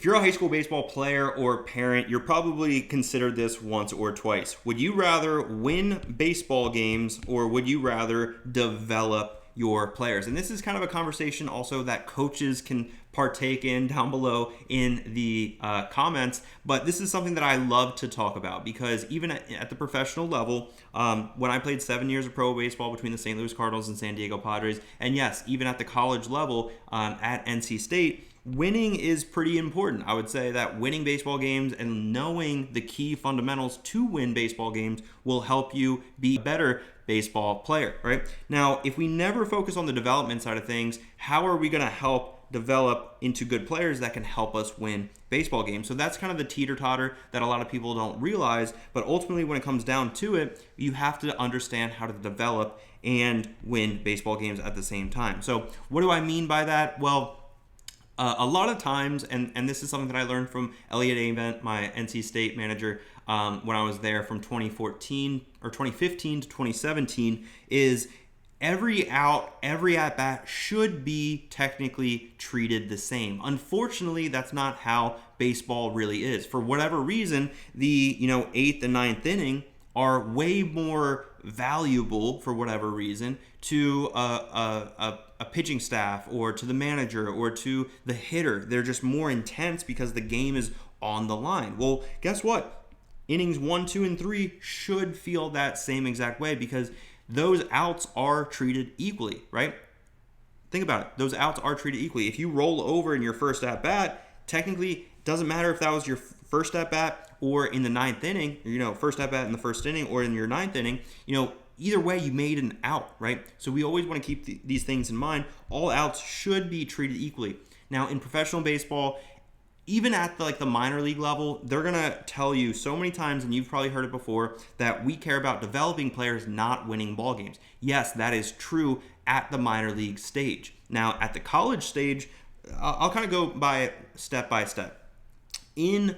you're a high school baseball player or parent, you're probably considered this once or twice. Would you rather win baseball games or would you rather develop your players? And this is kind of a conversation also that coaches can partake in down below in the comments. But this is something that I love to talk about because even at the professional level, when I played 7 years of pro baseball between the St. Louis Cardinals and San Diego Padres, and yes, even at the college level at NC State, winning is pretty important. I would say that winning baseball games and knowing the key fundamentals to win baseball games will help you be a better baseball player, right? Now, if we never focus on the development side of things, how are we going to help develop into good players that can help us win baseball games? So that's kind of the teeter-totter that a lot of people don't realize, but ultimately when it comes down to it, you have to understand how to develop and win baseball games at the same time. So what do I mean by that? Well, a lot of times, and this is something that I learned from Elliot Avent, my NC State manager, when I was there from 2015 to 2017, is every out, every at-bat should be technically treated the same. Unfortunately, that's not how baseball really is. For whatever reason, the 8th and 9th inning are way more valuable for whatever reason to a pitching staff or to the manager or to the hitter. They're just more intense because the game is on the line. Well, guess what? Innings 1, 2, and 3 should feel that same exact way because those outs are treated equally, right? Think about it. Those outs are treated equally. If you roll over in your first at-bat, technically, it doesn't matter if that was your first at-bat or in the 9th inning, first at-bat in the first inning or in your 9th inning, either way, you made an out, right? So we always want to keep these things in mind. All outs should be treated equally. Now, in professional baseball, even at the minor league level, they're going to tell you so many times, and you've probably heard it before, that we care about developing players, not winning ball games. Yes, that is true at the minor league stage. Now, at the college stage, I'll kind of go by step. In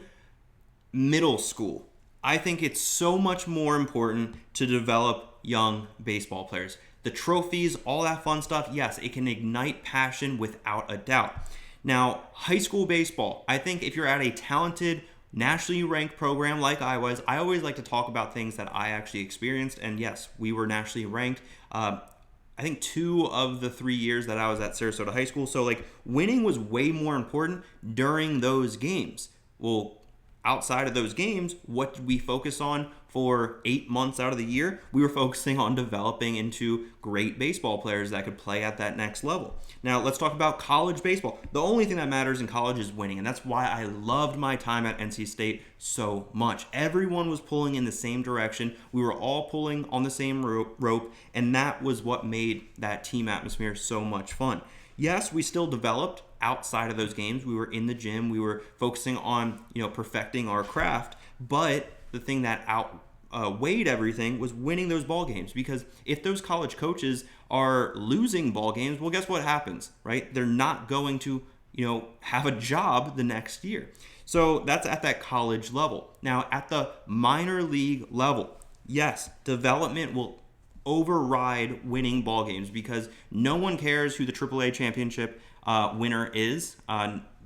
middle school, I think it's so much more important to develop young baseball players. The trophies, all that fun stuff, yes, it can ignite passion without a doubt. Now, high school baseball, I think if you're at a talented, nationally ranked program like I was, I always like to talk about things that I actually experienced. And yes, we were nationally ranked. I think 2 of the 3 years that I was at Sarasota High School. So winning was way more important during those games. Well, outside of those games, what did we focus on for 8 months out of the year? We were focusing on developing into great baseball players that could play at that next level. Now, let's talk about college baseball. The only thing that matters in college is winning, and that's why I loved my time at NC State so much. Everyone was pulling in the same direction. We were all pulling on the same rope, and that was what made that team atmosphere so much fun. Yes, we still developed outside of those games. We were in the gym. We were focusing on, perfecting our craft. But the thing that outweighed everything was winning those ball games. Because if those college coaches are losing ball games, well, guess what happens, right? They're not going to, have a job the next year. So that's at that college level. Now, at the minor league level, yes, development will override winning ball games because no one cares who the AAA championship winner is.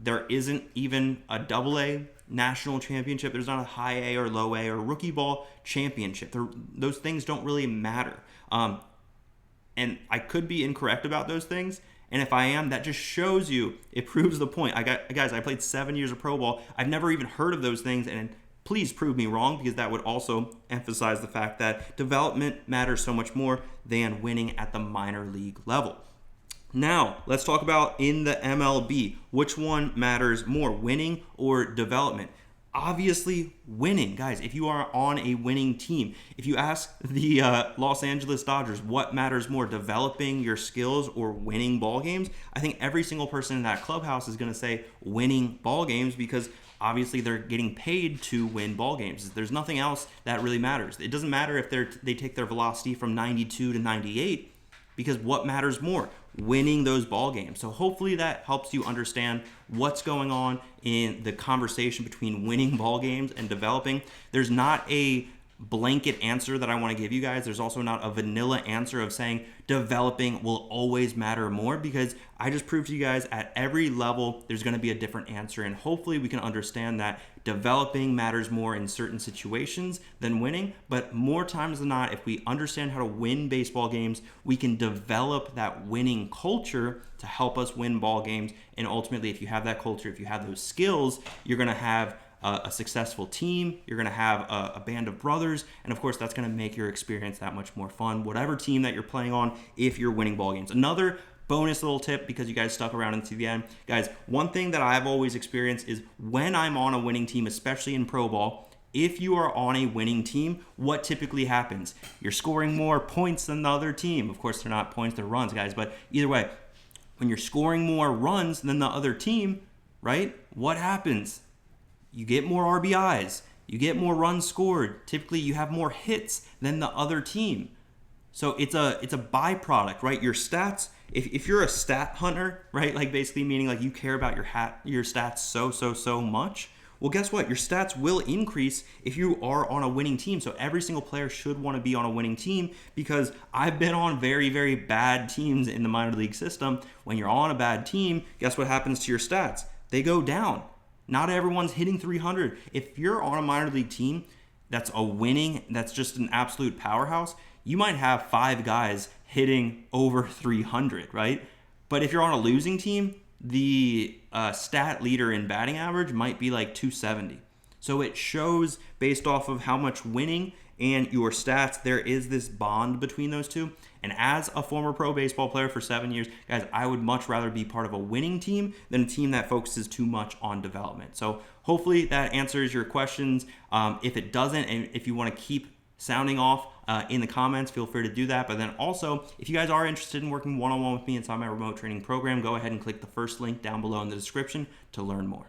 There isn't even a AA national championship. There's not a high A or low A or rookie ball championship. Those things don't really matter. And I could be incorrect about those things. And if I am, that just shows you, it proves the point. Guys, I played 7 years of pro ball. I've never even heard of those things. And please prove me wrong because that would also emphasize the fact that development matters so much more than winning at the minor league level. Now, let's talk about in the MLB. Which one matters more, winning or development? Obviously, winning. Guys, if you are on a winning team, if you ask the Los Angeles Dodgers what matters more, developing your skills or winning ball games, I think every single person in that clubhouse is going to say winning ball games because obviously they're getting paid to win ball games. There's nothing else that really matters. It doesn't matter if they take their velocity from 92 to 98 because what matters more? Winning those ball games. So hopefully that helps you understand what's going on in the conversation between winning ball games and developing. There's not a blanket answer that I want to give you guys. There's also not a vanilla answer of saying developing will always matter more, because I just proved to you guys at every level there's going to be a different answer, and hopefully we can understand that developing matters more in certain situations than winning. But more times than not, if we understand how to win baseball games, we can develop that winning culture to help us win ball games. And ultimately, if you have that culture, if you have those skills, you're going to have a successful team, you're going to have a band of brothers, and of course that's going to make your experience that much more fun, whatever team that you're playing on, if you're winning ball games. Another bonus little tip, because you guys stuck around until the end, guys, one thing that I've always experienced is when I'm on a winning team, especially in pro ball, if you are on a winning team, what typically happens? You're scoring more points than the other team. Of course, they're not points, they're runs, guys, but either way, when you're scoring more runs than the other team, right, what happens? You get more RBIs, you get more runs scored. Typically, you have more hits than the other team. So it's a byproduct, right? Your stats, if you're a stat hunter, right, like basically meaning like you care about your stats so much, well, guess what? Your stats will increase if you are on a winning team. So every single player should want to be on a winning team, because I've been on very, very bad teams in the minor league system. When you're on a bad team, guess what happens to your stats? They go down. Not everyone's hitting 300. If you're on a minor league team that's that's just an absolute powerhouse, you might have 5 guys hitting over 300, right? But if you're on a losing team, the stat leader in batting average might be like 270. So it shows based off of how much winning and your stats, there is this bond between those two. And as a former pro baseball player for 7 years, guys, I would much rather be part of a winning team than a team that focuses too much on development. So hopefully that answers your questions. If it doesn't, and if you want to keep sounding off in the comments, feel free to do that. But then also, if you guys are interested in working one-on-one with me inside my remote training program, go ahead and click the first link down below in the description to learn more.